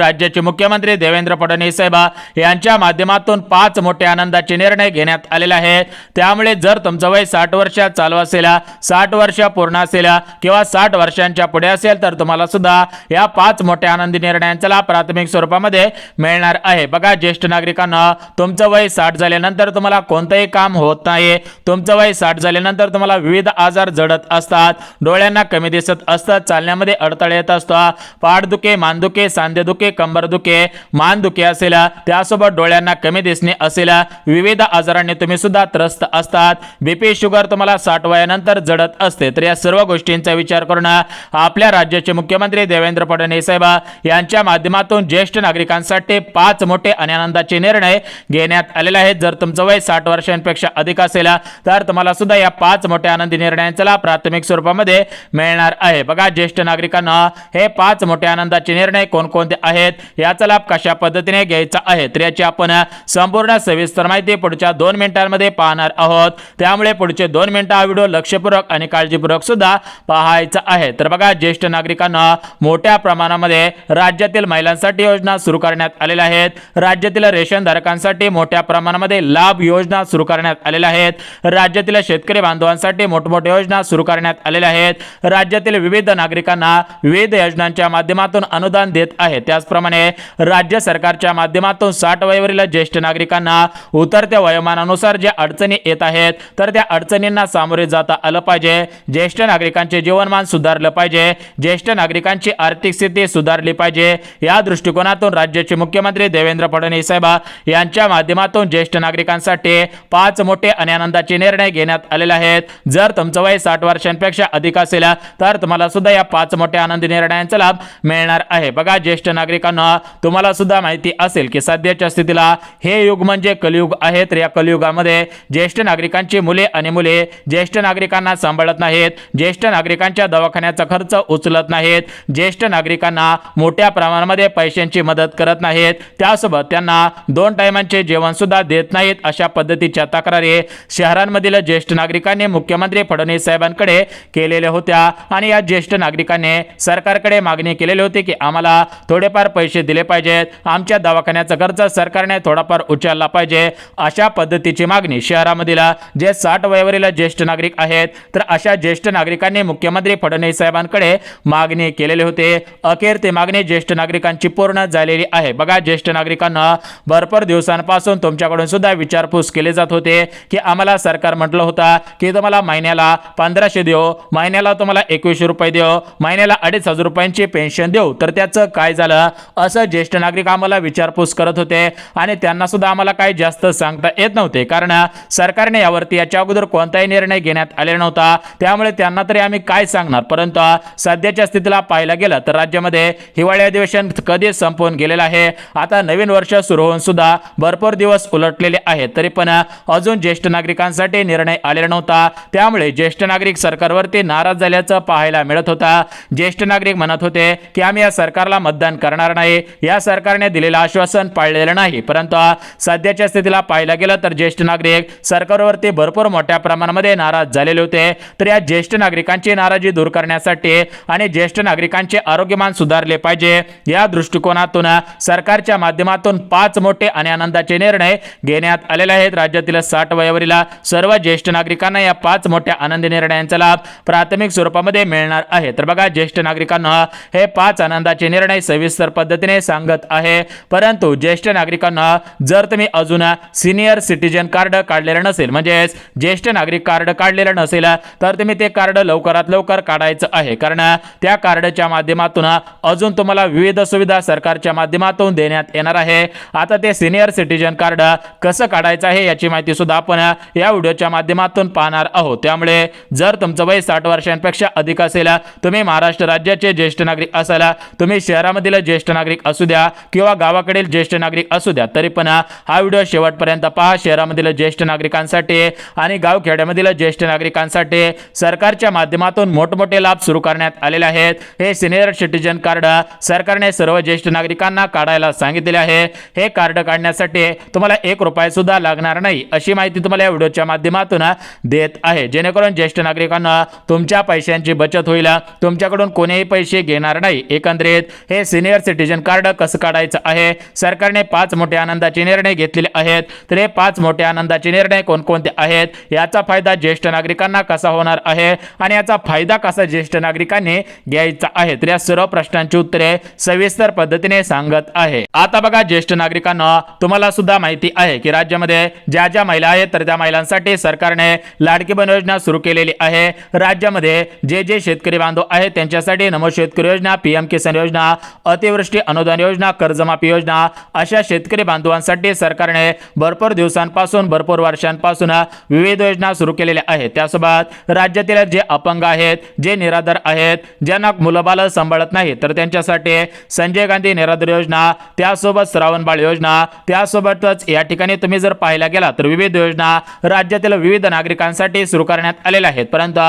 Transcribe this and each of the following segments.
राज्याचे मुख्यमंत्री देवेंद्र फडणवीस साहेब यांच्या माध्यमातून 5 मोठे आनंदाचे निर्णय घेण्यात आलेले आहेत। त्यामुळे जर तुमचं वय 60 वर्ष चालू असेल, 60 वर्ष पूर्ण असेल किंवा 60 वर्षांच्या पुढे असेल तर तुम्हाला सुद्धा या 5 मोठ्या आनंदी निर्णयांचा लाभ प्राथमिक स्वरूपामध्ये मिळणार आहे। बघा ज्येष्ठ नागरिकांना, तुमचं वय 60 झाल्यानंतर तुम्हाला कोणतेही काम होत नाही, तुमचं वय 60 झाल्यानंतर तुम्हाला विविध आजार जडत असतात, डोळ्यांना कमी दिसत असतात, चालण्यामध्ये अडथळे येत असतात, पाठदुखे, मानदुखे, सांधेदुखे, कंबरदुखे, मानदुखे असेल, त्यासोबत डोळ्यांना कमी दिसणे असेल, विविध आजारांनी तुम्ही सुद्धा त्रस्त असतात, बीपी शुगर तुम्हाला 60 वयानंतर जडत असते, तर या सर्व गोष्टींचा विचार करून आपल्या राज्याचे मुख्यमंत्री देवेंद्र फडणवीस साहेब यांच्या माध्यमातून ज्येष्ठ नागरिकांसाठी 5 मोठे आणि आनंदाचे निर्णय घेण्यात आलेले आहेत। जर तुमचं वय 60 वर्षांपेक्षा अधिक असेल तर तुम्हाला सुद्धा या 5 मोठ्या आनंदी निर्णयांचा लाभ प्राथमिक स्वरूपामध्ये मिळणार आहे। बघा ज्येष्ठ नागरिकांना, हे 5 मोठे आनंदाचे निर्णय कोणकोणते आहेत, याचा लाभ कशा पद्धतीने घ्यायचा आहे तर याची आपण संपूर्ण सविस्तर माहिती पुढच्या 2 मिनिटांमध्ये पाहणार आहोत। त्यामुळे पुढचे 2 मिनिटं हा व्हिडिओ लक्षपूर्वक आणि काळजीपूर्वक सुद्धा पाहायचा आहे। तर बघा ज्येष्ठ नागरिकांना, मोठ्या प्रमाणामध्ये राज्यातील महिलांसाठी योजना सुरू करण्यात आलेल्या आहेत, राज्यातील रेशन धारकांसाठी मोठ्या प्रमाणामध्ये लाभ योजना सुरू करण्यात आलेल्या आहेत, राज्यातील शेतकरी बांधवांसाठी मोठमोठ्या योजना सुरू करण्यात आलेल्या आहेत, राज्यातील विविध नागरिकांना विविध योजनांच्या माध्यमातून अनुदान देत आहेत। त्याचप्रमाणे राज्य सरकारच्या माध्यमातून 60 वयावरील ज्येष्ठ नागरिकांना उतरत्या वयोमानानुसार ज्या अडचणी येत आहेत तर त्या अडचणींना सामोरे जाता आलं पाहिजे, ज्येष्ठ नागरिकांचे जीवनमान सुधारलं पाहिजे, ज्येष्ठ नागरिकांची आर्थिक स्थिती सुधारली पाहिजे, या दृष्टिकोनातून राज्याचे मुख्यमंत्री देवेंद्र फडणवीस साहेब यांच्या माध्यमातून ज्येष्ठ नागरिकांसाठी 5 मोठे आणि आनंदाचे निर्णय घेण्यात आलेले आहेत। जर तुमचं वय 60 वर्षांपेक्षा अधिक असेल तर तुम्हाला सुद्धा या 5 मोठ्या आनंदी निर्णयांचा लाभ मिळणार आहे। बघा ज्येष्ठ नागरिकांना, तुम्हाला सुद्धा माहिती असेल की सध्याच्या स्थितीला हे युग म्हणजे कलियुग आहे, तर या कलियुगामध्ये ज्येष्ठ नागरिकांची मुले आणि मुले ज्येष्ठ नागरिकांना सांभाळत नाहीत, ज्येष्ठ नागरिकांच्या दवाखान्याचा खर्च उचलत नाहीत, ज्येष्ठ नागरिकांना मोठ्या प्रमाणामध्ये पैशांची मदत करत नाहीत, त्यासोबत त्यांना 2 टायमांचे जेवण सुद्धा देत नाहीत, अशा पद्धतीच्या तक्रारी शहरांमधील ज्येष्ठ नागरिकांनी मुख्यमंत्री फडणवीस साहेबांकडे केलेल्या होत्या आणि या ज्येष्ठ नागरिकांनी सरकारकडे मागणी केलेली होती की आम्हाला थोडेफार पैसे दिले पाहिजेत, आमच्या दवाखान्याचा खर्च सरकारने थोडाफार उचलला पाहिजे, अशा पद्धतीची मागणी शहरामधील जे 60 वयावरील ज्येष्ठ नागरिक आहेत तर अशा ज्येष्ठ नागरिकांनी मुख्यमंत्री फडणवीस साहेबांकडे मागणी केलेली होती। अखेर ती मागणी ज्येष्ठ नागरिकांची पूर्ण झालेली आहे। बघा ज्येष्ठ नागरिकांना, भरपूर दिवसांपासून तुमच्याकडून सुद्धा विचारपूस केली जात होते की आम्हाला सरकार म्हटलं होतं की तुम्हाला महिन्याला 1500 देऊ, महिन्याला तुम्हाला 2100 रुपये देऊ, महिन्याला 2500 रुपयांची पेन्शन देऊ, तर त्याचं काय झालं, असं ज्येष्ठ नागरिक आम्हाला विचारपूस करत होते आणि त्यांना सुद्धा आम्हाला काही जास्त सांगता येत नव्हते, कारण सरकारने यावरती याच्या अगोदर कोणताही निर्णय घेण्यात आलेला नव्हता, त्यामुळे त्यांना तरी आम्ही काय सांगणार। परंतु सध्याच्या स्थितीला पाहायला गेलं तर राज्यामध्ये हिवाळी अधिवेशन कधी संपून गेलेलं आहे, आता नवीन वर्ष सुरू होऊन सुद्धा भरपूर दिवस उलटलेले आहेत, तरी पण अजून ज्येष्ठ नागरिकांसाठी निर्णय आलेला नव्हता, त्यामुळे ज्येष्ठ नागरिक सरकारवरती नाराज झाल्याचं पाहायला मिळत होता। ज्येष्ठ नागरिक म्हणत होते की आम्ही या सरकारला मतदान करणार नाही, या सरकारने दिलेलं आश्वासन पाळलेलं नाही, परंतु सध्याच्या स्थितीला पाहायला गेलं तर ज्येष्ठ नागरिक सरकारवरती भरपूर मोठ्या प्रमाणामध्ये नाराज झालेले होते। तर या ज्येष्ठ नागरिकांची नाराजी दूर करण्यासाठी आणि ज्येष्ठ नागरिकांचे आरोग्यमान सुधारले पाहिजे, या दृष्टिकोनातून सरकारच्या माध्यमातून 5 मोठे आणि आनंदाचे निर्णय घेण्यात आलेले आहेत। राज्यातील 60 वयावरील सर्व ज्येष्ठ नागरिकांना या 5 मोठ्या आनंदी निर्णयांचा लाभ प्राथमिक स्वरूपामध्ये मिळणार आहे। तर बघा ज्येष्ठ नागरिकांना, हे 5 आनंदाचे निर्णय सविस्तर पद्धतीने सांगत आहे, परंतु ज्येष्ठ नागरिकांना, जर तुम्ही अजून सिनियर सिटीजन कार्ड काढलेलं नसेल, म्हणजे ज्येष्ठ नागरिक कार्ड काढलेलं नसेल तर तुम्ही ते कार्ड लवकरात लवकर काढायचं आहे, कारण त्या कार्डच्या माध्यमातून अजून तुम्हाला विविध सुविधा सरकारच्या माध्यमातून देण्यात येणार आहे। आता ते सिनियर सिटीजन कार्ड कसं काढायचं आहे याची माहिती सुद्धा आपण या व्हिडिओच्या माध्यमातून पाहणार आहोत। त्यामुळे जर तुमचं वय 60 वर्षांपेक्षा अधिक असेल, तुम्ही महाराष्ट्र राज्याचे ज्येष्ठ नागरिक असाल, तुम्ही शहरामधील ज्येष्ठ नागरिक असू द्या किंवा गावाकडील ज्येष्ठ नागरिक असू द्या, तरी पण हा व्हिडिओ शेवटपर्यंत पहा। शहरामधील ज्येष्ठ नागरिकांसाठी आणि गावखेड्यामधील ज्येष्ठ नागरिकांसाठी सरकारच्या माध्यमातून मोठमोठे लाभ सुरू करण्यात आलेले आहेत। हे सिनियर सिटीजन कार्ड सरकारने सर्व ज्येष्ठ नागरिकांना काढायला सांगितले आहे। हे कार्ड काढण्यासाठी तुम्हाला 1 रुपया सुद्धा लागणार नाही, अशी माहिती तुम्हाला या व्हिडिओच्या माध्यमातून देत आहे, जेणेकरून ज्येष्ठ नागरिकांना तुमच्या पैशांची बचत होईल, तुमच्याकडून कोणीही पैसे घेणार नाही। एकंदरीत हे सिनियर सिटीजन कार्ड कसं काढायचं आहे, सरकारने 5 मोठे आनंदाचे निर्णय घेतलेले आहेत. तर हे 5 मोठे आनंदाचे निर्णय कोणकोणते आहेत, याचा फायदा ज्येष्ठ नागरिकांना कसा होणार आहे आणि याचा फायदा कसा ज्येष्ठ नागरिकांनी घ्यायचा आहे, तर या सर्व प्रश्नांची उत्तरे सविस्तर पद्धतीने सांगत आहे. आता बघा ज्येष्ठ नागरिकांना, तुम्हाला सुद्धा माहिती आहे की राज्यामध्ये ज्या ज्या महिला आहेत तर त्या महिलांसाठी सरकारने लाडकी बहीण योजना सुरू केलेली आहे. राज्यामध्ये जे जे शेतकरी बांधव आहेत त्यांच्यासाठी नमो शेतकरी योजना, पीएम किसान योजना, अतिवृष्टी अनुदान योजना, कर्जमाफी योजना अशा शेतकरी बांधवांसाठी सरकारने भरपूर दिवसांपासून भरपूर वर्षांपासून विविध योजना सुरू केलेल्या आहेत. त्यासोबत राज्यातील जे अपंग आहेत, जे निराधार आहेत, ज्यांना मुलं बाळ सांभाळत नाही तर त्यांच्यासाठी संजय गांधी निराधार योजना, त्यासोबत श्रावण बाळ योजना, त्यासोबतच या ठिकाणी तुम्ही जर पाहायला गेला तर विविध योजना राज्यातील विविध नागरिकांसाठी सुरू करण्यात आलेल्या आहेत. परंतु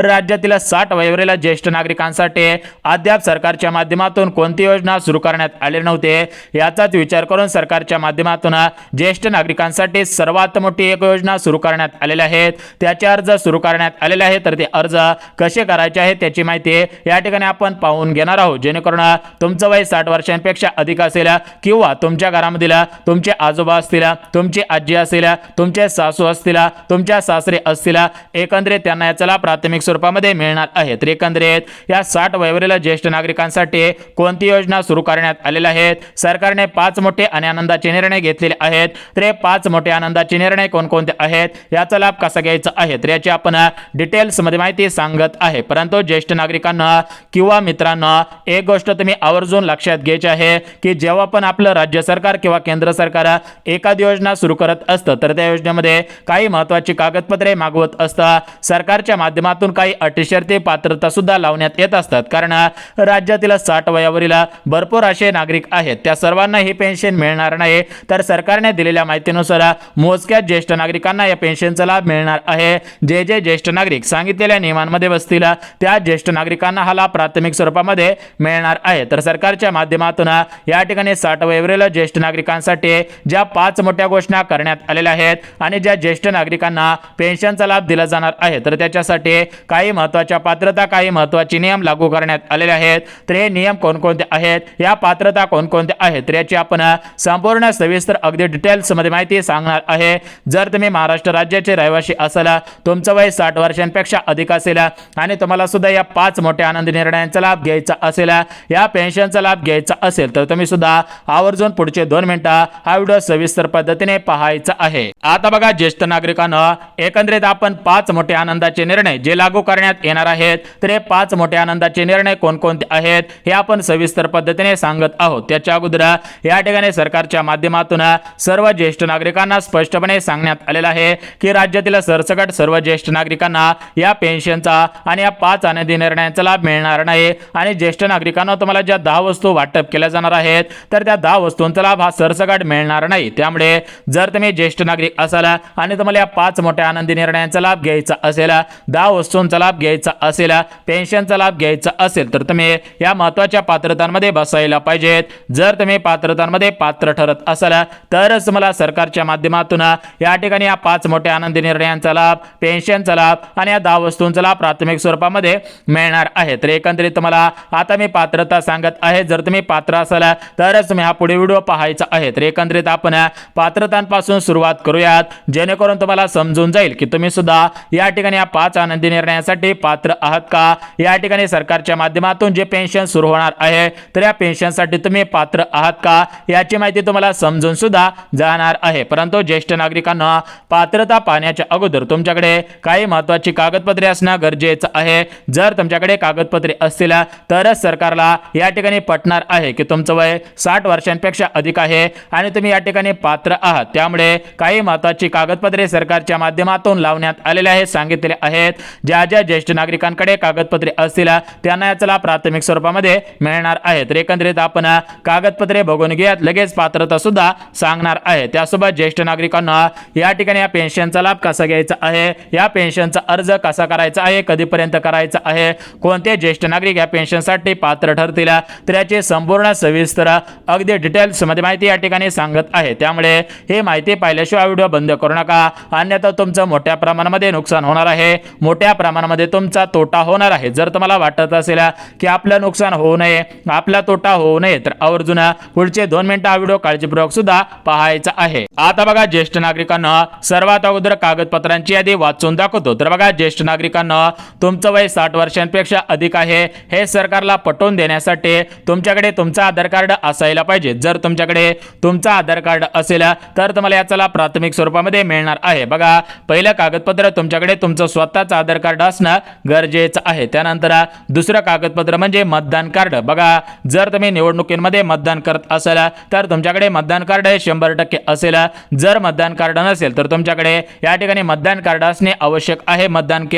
राज्यातील 60 वयोवरील ज्येष्ठ नागरिकांसाठी अद्याप सरकारच्या माध्यमातून कोणती योजना सुरू करण्यात आली नव्हते. याचाच विचार करून सरकारच्या माध्यमातून ज्येष्ठ नागरिकांसाठी सर्वात मोठी एक योजना सुरू करण्यात आलेल्या आहेत. त्याचे अर्ज सुरू करण्यात आलेले आहेत. तर ते अर्ज कसे करायचे आहेत त्याची माहिती या ठिकाणी आपण पाहून घेणार आहोत, जेणेकरून तुमचं वय 60 वर्षांपेक्षा अधिक असेल किंवा तुमच्या घरामधील तुमचे आजोबा असतील, तुमची आजी असेल, तुमचे सासू असतील, तुमच्या सासरे असतील, एकंदरीत त्यांना याचा लाभ प्राथमिक स्वरूपामध्ये मिळणार आहे. तर एकंदरीत या 60 वयोवरील ज्येष्ठ नागरिकांसाठी कोणती योजना सुरू करण्यात आलेल्या आहेत, सरकारने 5 मोठे आणि आनंदाचे निर्णय घेतलेले आहेत. तर हे 5 मोठे आनंदाचे निर्णय कोणकोणते आहेत, याचा लाभ कसा घ्यायचा आहे, तर याची आपण डिटेल्स मध्ये माहिती सांगत आहे. परंतु ज्येष्ठ नागरिकांना किंवा मित्रांना एक गोष्ट तुम्ही आवर्जून लक्षात घ्यायची आहे की जेव्हा पण आपलं राज्य सरकार किंवा केंद्र सरकार एखादी योजना सुरू करत असतं तर त्या योजनेमध्ये काही महत्त्वाची कागदपत्रे मागवत असतं. सरकारच्या माध्यमातून काही अटी शर्ती पात्रता सुद्धा लावण्यात येत असतात. कारण राज्यातील 60 वयावरील भरपूर असे नागरिक आहेत, त्या सर्वांना ही पेन्शन मिळणार नाही. तर सरकारने दिलेल्या माहितीनुसार मोजक्या ज्येष्ठ नागरिकांना या पेन्शनचा लाभ मिळणार आहे. जे जे ज्येष्ठ नागरिक सांगितलेल्या नियमांमध्ये बसतील त्या ज्येष्ठ नागरिकांना हा लाभ प्राथमिक स्वरूपामध्ये मिळणार आहे. तर सरकारच्या माध्यमातून या ठिकाणी 60 वयोवरील ज्येष्ठ नागरिकांसाठी ज्या 5 मोठ्या घोषणा करण्यात आलेल्या आहेत आणि ज्या ज्येष्ठ नागरिकांना पेन्शनचा लाभ दिला जाणार आहे तर त्याच्यासाठी काही महत्त्वाच्या पात्रता, काही महत्त्वाचे नियम लागू करण्यात आलेले आहेत. तर हे नियम कोणकोणते आहेत, या पात्रता कोणकोणत्या आहेत, तर याची आपण संपूर्ण सविस्तर अगदी डिटेल्स मध्ये माहिती सांगणार आहे. जर तुम्ही महाराष्ट्र राज्याचे रहिवासी असाल, तुमचं वय 60 वर्षांपेक्षा अधिक असेल आणि तुम्हाला सुद्धा या 5 मोठ्या आनंदी निर्णयांचा लाभ घ्यायचा असेल, या पेन्शनचा लाभ घ्यायचा असेल, तर तुम्ही सुद्धा आवर्जून पुढचे 2 मिनिटं हा व्हिडिओ सविस्तर पद्धतीने पाहायचा आहे. आता बघा ज्येष्ठ नागरिकांना, एकंदरीत आपण 5 मोठे आनंदाचे निर्णय जे लागू करण्यात येणार आहेत तर हे 5 मोठे आनंदाचे निर्णय कोणकोणते आहेत हे आपण सविस्तर पद्धतीने सांगत आहोत. त्याच्या अगोदर या ठिकाणी सरकारच्या माध्यमातून सर्व ज्येष्ठ नागरिकांना स्पष्टपणे सांगण्यात आलेलं आहे की राज्यातील सरसकट सर्व ज्येष्ठ नागरिकांना या पेन्शनचा आणि या 5 आनंदी निर्णयांचा लाभ मिळणार नाही. आणि ज्येष्ठ नागरिकांना तुम्हाला ज्या 10 वस्तू वाटप केल्या जाणार आहेत तर त्या 10 वस्तूंचा लाभ हा सरसकट मिळणार नाही. त्यामुळे जर तुम्ही ज्येष्ठ नागरिक असाल आणि तुम्हाला या 5 मोठ्या आनंदी निर्णयांचा लाभ घ्यायचा असेल, 10 वस्तूंचा लाभ घ्यायचा असेल, पेन्शनचा लाभ घ्यायचा असेल, तर तुम्ही या महत्त्वाच्या पात्रतांमध्ये बसायला पाहिजेत. जर तुम्ही पात्रतांमध्ये पात्र ठरत असाल तरच मला सरकारच्या माध्यमातून या ठिकाणी या 5 मोठ्या आनंदी निर्णयांचा लाभ, पेन्शनचा लाभ आणि या 10 वस्तूंचा लाभ प्राथमिक स्वरूपामध्ये मिळणार आहे. तर एकंदरीत तुम्हाला आता मी पात्रता सांगत आहे. जर तुम्ही पात्र असाल तरच तुम्ही हा पुढे व्हिडिओ पाहायचा आहे. तर एकंदरीत आपण पात्रतांपासून सुरुवात करूयात, जेणेकरून तुम्हाला समजून जाईल की तुम्ही सुद्धा या ठिकाणी या 5 आनंदी निर्णयासाठी पात्र आहात का. या ठिकाणी सरकारच्या माध्यमातून जे पेन्शन सुरू होणार आहे तर या पेन्शनसाठी तुम्ही पात्र आहात का याची माहिती तुम्हाला समजून सुद्धा जाणार आहे. परंतु ज्येष्ठ नागरिकांना पात्रता पाहण्याच्या अगोदर तुमच्याकडे काही महत्त्वाची कागदपत्रे असणं गरजेचं आहे. जर तुमच्याकडे कागदपत्रे असतील तरच सरकारला या ठिकाणी पटणार आहे की तुमचं वय 60 वर्षांपेक्षा अधिक आहे आणि तुम्ही या ठिकाणी पात्र आहात. त्यामुळे काही महत्त्वाची कागदपत्रे सरकारच्या माध्यमातून लावण्यात आलेले आहेत, सांगितलेले आहेत. ज्या ज्या ज्येष्ठ नागरिकांकडे कागदपत्रे असतील त्यांना याचा लाभ प्राथमिक स्वरूपामध्ये मिळणार आहे. तर एकंदरीत आपण कागदपत्रे बघून घेऊयात, लगेच पात्रता सुद्धा सांगणार आहे. त्यासोबत ज्येष्ठ नागरिकांना या ठिकाणी या पेन्शनचा लाभ कसा घ्यायचा आहे, या पेन्शनचा अर्ज कसा करायचा आहे, कधीपर्यंत करायचा आहे, कोणते ज्येष्ठ नागरिक या पेन्शनसाठी पात्र ठरतील, तर याची संपूर्ण सविस्तर अगदी डिटेल्स मध्ये माहिती या ठिकाणी सांगत आहे. त्यामुळे हे माहिती पाहिल्याशिवाय व्हिडिओ बंद करू नका, अन्यथा तुमचं मोठ्या प्रमाणामध्ये नुकसान होणार आहे, मोठ्या प्रमाणामध्ये तुमचा तोटा होणार आहे. जर तुम्हाला वाटत असेल की आपलं नुकसान होऊ नये, आपलं आपला तोटा होऊ नये तर आवर्जून पुढचे 2 मिनिटं हा व्हिडिओ काळजीपूर्वक सुद्धा पाहायचा आहे। आता बघा ज्येष्ठ नागरिकांना सर्वात अगोदर कागदपत्रांची यादी वाचून दाखवतो। तर बघा ज्येष्ठ नागरिकांना तुमचं वय 60 वर्षांपेक्षा अधिक आहे हे सरकारला पटवून देण्यासाठी तुमच्याकडे तुमचा आधार कार्ड असायला पाहिजे। जर तुमच्याकडे तुमचा आधार कार्ड असेल तर तुम्हाला याचा प्राथमिक स्वरूपामध्ये मिळणार आहे। बघा पहिलं कागदपत्र तुमच्याकडे तुमचं स्वतःचं आधार कार्ड असणं गरजेचं आहे। त्यानंतर दुसरं कागदपत्र म्हणजे मतदान कार्ड। बघा जर तुम्ही निवडणुकीमध्ये मतदान करत असाल तर तुमच्याकडे मतदान कार्ड हे 100% असेल। जर मतदान कार्ड नसेल तर तुमच्याकडे या ठिकाणी मतदान कार्ड असणे आवश्यक आहे।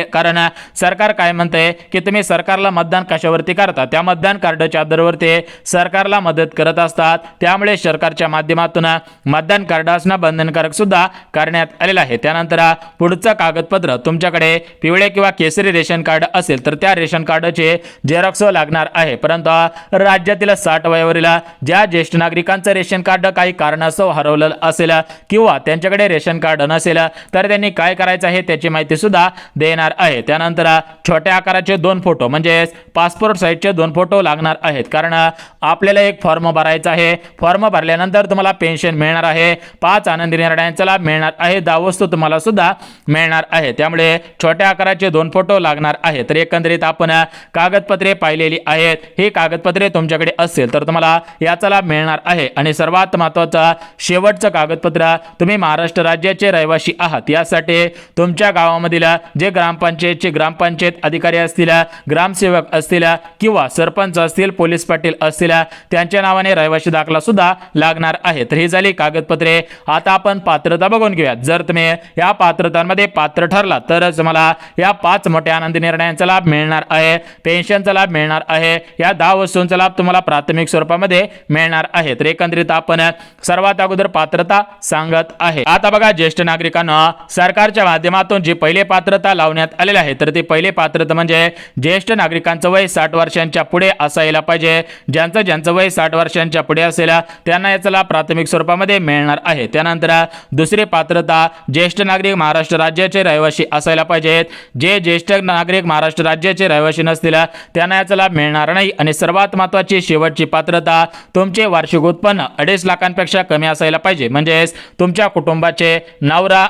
कारण सरकार काय म्हणते की तुम्ही सरकारला मतदान कशावरती करता, त्या मतदान कार्डच्या आधारावरती सरकारला मदत करत असतात। त्यामुळे सरकारच्या माध्यमातून मतदान कार्ड असणं बंधनकारक सुद्धा करण्यात आलेलं आहे। त्यानंतर पुढचं कागदपत्र तुमच्याकडे पिवळे किंवा केसरी रेशन कार्ड असेल तर त्या रेशन कार्डचे झेरॉक्स लागणार आहे। परंतु राज्यातील 60 वयावरील ज्या ज्येष्ठ नागरिकांचं रेशन कार्ड काही कारणास्तव हरवलं असेल किंवा त्यांच्याकडे रेशन कार्ड नसेल तर त्यांनी काय करायचं आहे त्याची माहिती सुद्धा देणार आहे। त्यानंतर छोट्या आकाराचे 2 फोटो म्हणजे पासपोर्ट साइजचे 2 फोटो लागणार आहेत। कारण आपल्याला एक फॉर्म भरायचा आहे। फॉर्म भरल्यानंतर तुम्हाला पेन्शन मिळणार आहे, 5 आनंदी निर्णयांचा लाभ मिळणार आहे, 10 वस्तू तुम्हाला सुद्धा मिळणार आहे। त्यामुळे छोट्या आकाराचे 2 फोटो लागणार आहेत। तर एकंदरीत आपण कागदपत्रे पाहिलेली आहेत। ही कागदपत्रे तुमच्याकडे असेल तर तुम्हाला याचा लाभ मिळणार आहे। आणि सर्वात महत्त्वाचा शेवटचं कागदपत्र तुम्ही महाराष्ट्र राज्याचे रहिवासी आहात यासाठी तुमच्या गावामधील जे ग्रामपंचायत अधिकारी असतील, ग्रामसेवक असतील किंवा सरपंच असतील, पोलीस पाटील असतील त्यांच्या नावाने रहिवासी दाखला सुद्धा लागणार आहे। तर ही झाली कागदपत्रे। आता आपण पात्रता बघून घेऊया। जर तुम्ही या पात्रतांमध्ये पात्र ठरला तरच तुम्हाला या 5 मोठ्या आनंदी निर्णयांचा लाभ मिळणार आहे, पेन्शनचा लाभ मिळणार आहे, या 10 वस्तूंचा लाभ तुम्हाला प्राथमिक स्वरूपामध्ये मिळणार आहे। तर एकंदरीत आपण सर्वात अगोदर पात्रता सांगत आहे। आता बघा ज्येष्ठ नागरिकांना सरकारच्या माध्यमातून जी पहिली पात्रता लावण्यात आलेली आहे तर ती पहिली पात्रता म्हणजे ज्येष्ठ नागरिकांचं वय 60 वर्षांच्या पुढे असायला पाहिजे। ज्यांचं वय 60 वर्षांच्या पुढे असेल त्यांना याचा लाभ प्राथमिक स्वरूपामध्ये मिळणार आहे। त्यानंतर दुसरी पात्रता ज्येष्ठ नागरिक महाराष्ट्र राज्याचे रहिवासी असायला पाहिजेत। जे ज्येष्ठ नागरिक महाराष्ट्र राज्याचे रहिवासी नसतील त्यांना याचा लाभ मिळणार नाही। आणि सर्वात महत्त्वाची शेवटची पात्रता तुमचे वार्षिक उत्पन्न 2.5 लाखांपेक्षा कमी असायला पाहिजे। म्हणजे तुमच्या कुटुंबाचे नवरा,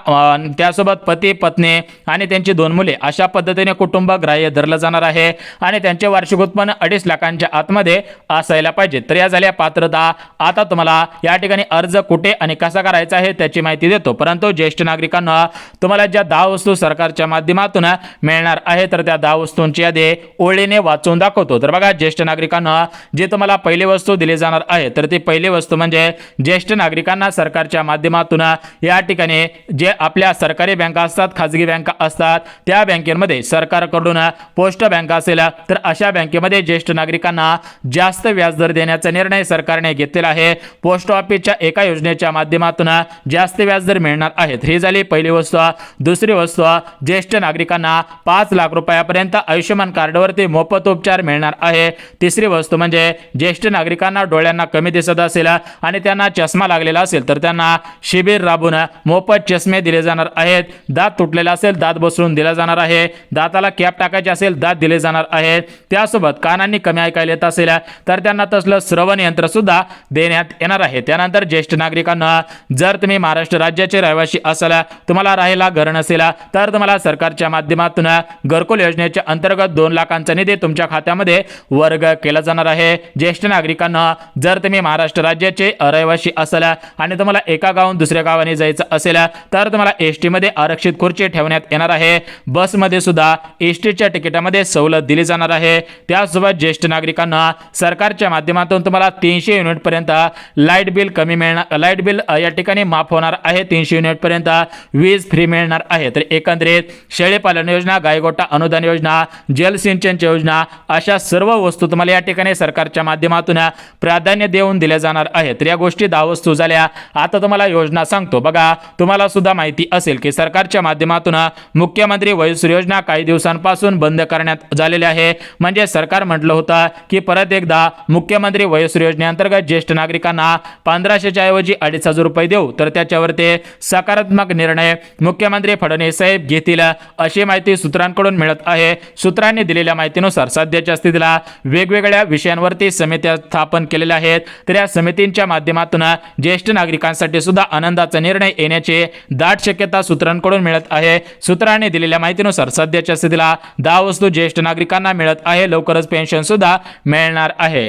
त्यासोबत पती पत्नी आणि त्यांची 2 मुले अशा पद्धतीने कुटुंब ग्राह्य धरलं जाणार आहे आणि त्यांचे वार्षिक उत्पन्न 2.5 लाखांच्या आतमध्ये असायला पाहिजे। तर या झाल्या पात्रता। आता तुम्हाला या ठिकाणी अर्ज कुठे आणि कसा करायचा आहे त्याची माहिती देतो। परंतु ज्येष्ठ नागरिकांना तुम्हाला ज्या 10 वस्तू सरकारच्या माध्यमातून मिळणार आहे तर त्या 10 वस्तूंची यादी ओळीने वाचून दाखवतो। तर बघा ज्येष्ठ नागरिकांना जे तुम्हाला पहिली वस्तू दिली जाणार आहे तर ती पहिली वस्तू म्हणजे ज्येष्ठ नागरिकांना सरकारच्या माध्यमातून या ठिकाणी जे आपल्या सरकारी बँका असतात, खाजगी बँका असतात, त्या बँकेमध्ये सरकारकडून पोस्ट बँक असेल तर अशा बँकेमध्ये ज्येष्ठ नागरिकांना जास्त व्याजदर देण्याचा निर्णय सरकारने घेतलेला आहे। पोस्ट ऑफिसच्या एका योजनेच्या माध्यमातून जास्त व्याजदर मिळणार आहे। ही झाली पहिली वस्तू। दुसरी वस्तू ज्येष्ठ नागरिकांना 5 लाख रुपयापर्यंत आयुष्यमान कार्डवरती मोफत उपचार मिळणार आहे। तिसरी वस्तू म्हणजे ज्येष्ठ नागरिकांना डोळ्यांना कमी दिसत असेल आणि त्यांना चष्मा लागलेला असेल तर त्यांना शिबिर राबवून मोफत चष्मे दिले जाणार आहेत। दात तुटलेला असेल दात बसवून दिला जाणार आहे। दाताला कॅप टाकायचे असेल दात दिले जाणार आहेत। त्यासोबत कानांनी कमी ऐकायला येत असेल तर त्यांना तसलं श्रवण यंत्र सुद्धा देण्यात येणार आहे। त्यानंतर ज्येष्ठ नागरिकांना जर तुम्ही महाराष्ट्र राज्याचे रहिवासी असाल, तुम्हाला राहायला घर नसेल तर तुम्हाला सरकारच्या माध्यमातून घरकुल योजनेच्या अंतर्गत 2 लाखांचा निधी तुमच्या खात्यामध्ये वर्ग केला जाणार आहे। ज्येष्ठ नागरिकांना जर तुम्ही महाराष्ट्र राज्याचे रहिवासी असाल आणि तुम्हाला एका गावाहून दुसऱ्या गावाने जायचं असेल तर तुम्हाला एसटी मध्ये आरक्षित खुर्ची ठेवण्यात येणार आहे। बसमध्ये सुद्धा एसटीच्या तिकिटामध्ये सवलत दिली जाणार आहे। त्यासोबत ज्येष्ठ नागरिकांना सरकारच्या माध्यमातून तुम्हाला 300 युनिट पर्यंत लाईट बिल कमी मिळणार, लाईट बिल या ठिकाणी माफ होणार आहे। 300 युनिट पर्यंत वीज फ्री मिळणार आहे। तर एकंदरीत शेळीपालन योजना, गायगोठा अनुदान योजना, जलसिंचन योजना अशा सर्व वस्तू तुम्हाला या ठिकाणी सरकारच्या माध्यमातून प्राधान्य देऊन दिल्या जाणार आहेत। तर या गोष्टी 10 वस्तू झाल्या। आता तुम्हाला योजना सांगतो। बघा तुम्हाला सुद्धा माहिती असेल की सरकारच्या माध्यमातून मुख्यमंत्री वयश्री योजना काही दिवसांपासून बंद करण्यात झालेली आहे। म्हणजे सरकार म्हटलं होतं की परत एकदा मुख्यमंत्री वयश्री योजनेअंतर्गत ज्येष्ठ नागरिकांना 1500च्या ऐवजी 2500 रुपये देऊ, तर त्याच्यावरती सकारात्मक निर्णय मुख्यमंत्री फडणवीस साहेब घेतील अशी माहिती सूत्रांकडून मिळत आहे। सूत्रांनी दिलेल्या माहितीनुसार सध्याच्या स्थितीला वेगवेगळ्या विषयांवर मुद्द्यांवरती समित्या स्थापन केलेल्या आहेत, तर या समितींच्या माध्यमातून ज्येष्ठ नागरिकांसाठी सुद्धा आनंदाचा निर्णय येण्याची दाट शक्यता सूत्रांकडून मिळत आहे. सूत्रांनी दिलेल्या माहितीनुसार सध्याच्या स्थितीला 10 वस्तू ज्येष्ठ नागरिकांना मिळत आहे. लवकरच पेन्शन सुद्धा मिळणार आहे.